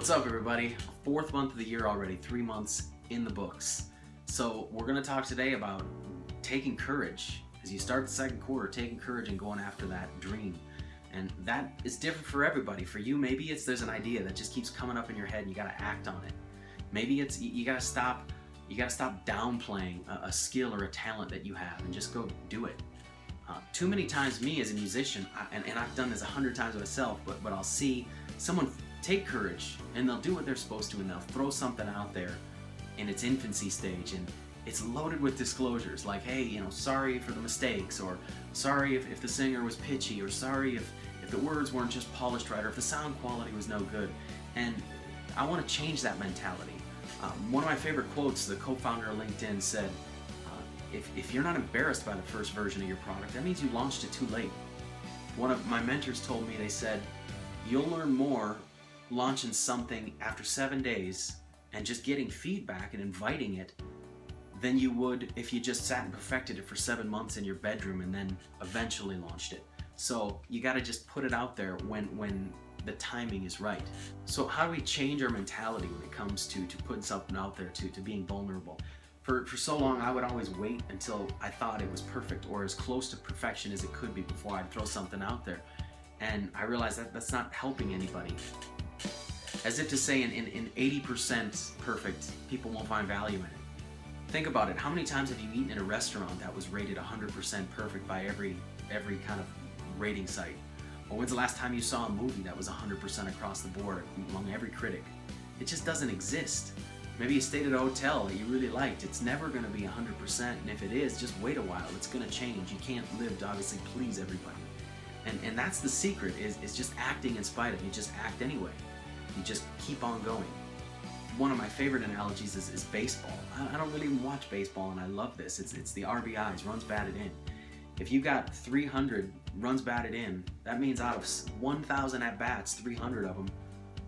What's up, everybody? Fourth month of the year already, 3 months in the books. So we're going to talk today about taking courage as you start the second quarter, taking courage and going after that dream. And that is different for everybody. For you, maybe it's there's an idea that just keeps coming up in your head and you got to act on it. Maybe it's you got to stop downplaying a skill or a talent that you have and just go do it. Too many times, me as a musician, and I've done this 100 times myself, but I'll see someone take courage and they'll do what they're supposed to and they'll throw something out there in its infancy stage and it's loaded with disclosures like, hey, sorry for the mistakes, or sorry if the singer was pitchy, or sorry if the words weren't just polished right, or if the sound quality was no good. And I want to change that mentality. One of my favorite quotes, the co-founder of LinkedIn said, if you're not embarrassed by the first version of your product, that means you launched it too late. One of my mentors told me, they said, you'll learn more launching something after 7 days and just getting feedback and inviting it than you would if you just sat and perfected it for 7 months in your bedroom and then eventually launched it. So you got to just put it out there when the timing is right. So how do we change our mentality when it comes to putting something out there, to being vulnerable? For so long, I would always wait until I thought it was perfect or as close to perfection as it could be before I'd throw something out there. And I realized that that's not helping anybody. As if to say in 80% perfect, people won't find value in it. Think about it. How many times have you eaten in a restaurant that was rated 100% perfect by every kind of rating site? Or when's the last time you saw a movie that was 100% across the board among every critic? It just doesn't exist. Maybe you stayed at a hotel that you really liked. It's never going to be 100%, and if it is, just wait a while. It's going to change. You can't live to obviously please everybody. And that's the secret, is just acting in spite of. You just act anyway. You just keep on going. One of my favorite analogies is baseball. I don't really even watch baseball, and I love this. It's the RBIs, runs batted in. If you got 300 runs batted in, that means out of 1,000 at-bats, 300 of them,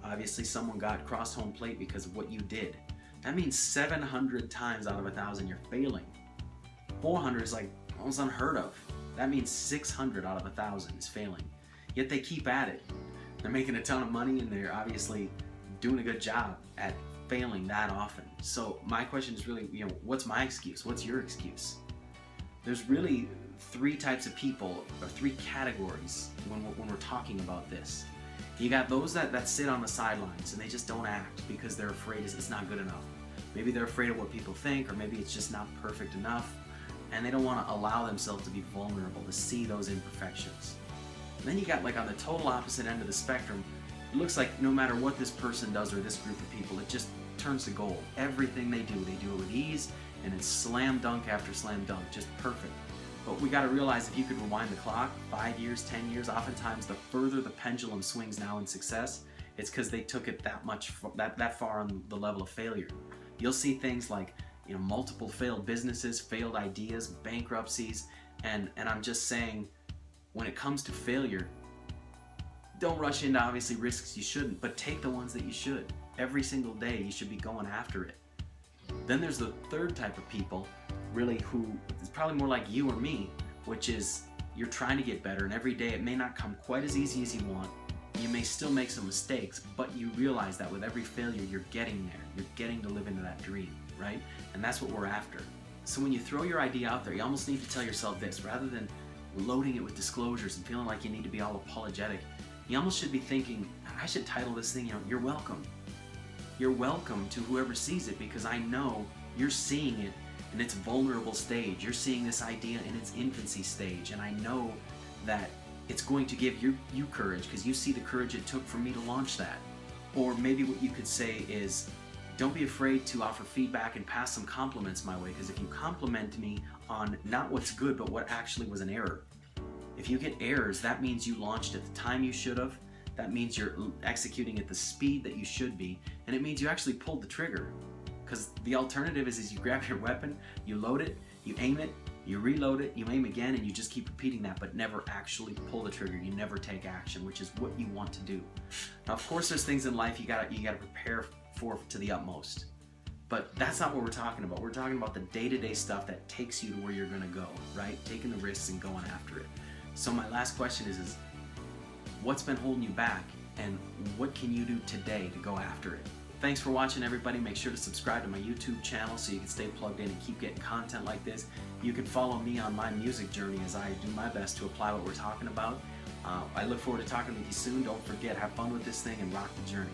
obviously someone got cross home plate because of what you did. That means 700 times out of 1,000 you're failing. 400 is like almost unheard of. That means 600 out of 1,000 is failing. Yet they keep at it. They're making a ton of money and they're obviously doing a good job at failing that often. So my question is really, what's my excuse? What's your excuse? There's really 3 types of people, or 3 categories when we're talking about this. You got those that sit on the sidelines and they just don't act because they're afraid it's not good enough. Maybe they're afraid of what people think, or maybe it's just not perfect enough, and they don't want to allow themselves to be vulnerable, to see those imperfections. And then you got, like, on the total opposite end of the spectrum, it looks like no matter what this person does or this group of people, it just turns to gold. Everything they do it with ease, and it's slam dunk after slam dunk, just perfect. But we got to realize, if you could rewind the clock 5 years, 10 years, oftentimes the further the pendulum swings now in success, it's because they took it that far on the level of failure. You'll see things like multiple failed businesses, failed ideas, bankruptcies, and I'm just saying, when it comes to failure, don't rush into obviously risks you shouldn't, but take the ones that you should. Every single day you should be going after it. Then there's the third type of people, really, who is probably more like you or me, which is you're trying to get better, and every day it may not come quite as easy as you want. You may still make some mistakes, but you realize that with every failure you're getting there. You're getting to live into that dream, right? And that's what we're after. So when you throw your idea out there, you almost need to tell yourself this, rather than loading it with disclosures and feeling like you need to be all apologetic. You almost should be thinking, I should title this thing, you're welcome. You're welcome to whoever sees it, because I know you're seeing it in its vulnerable stage. You're seeing this idea in its infancy stage, and I know that it's going to give you courage, because you see the courage it took for me to launch that. Or maybe what you could say is, don't be afraid to offer feedback and pass some compliments my way, because if you compliment me on not what's good, but what actually was an error. If you get errors, that means you launched at the time you should have. That means you're executing at the speed that you should be, and it means you actually pulled the trigger. Because the alternative is you grab your weapon, you load it, you aim it, you reload it, you aim again, and you just keep repeating that, but never actually pull the trigger. You never take action, which is what you want to do. Now, of course, there's things in life you gotta prepare for to the utmost. But that's not what we're talking about. We're talking about the day-to-day stuff that takes you to where you're gonna go, right? Taking the risks and going after it. So my last question is what's been holding you back? and what can you do today to go after it. Thanks for watching, everybody. Make sure to subscribe to my YouTube channel so you can stay plugged in and keep getting content like this. You can follow me on my music journey as I do my best to apply what we're talking about. I look forward to talking with you soon. Don't forget, have fun with this thing and rock the journey.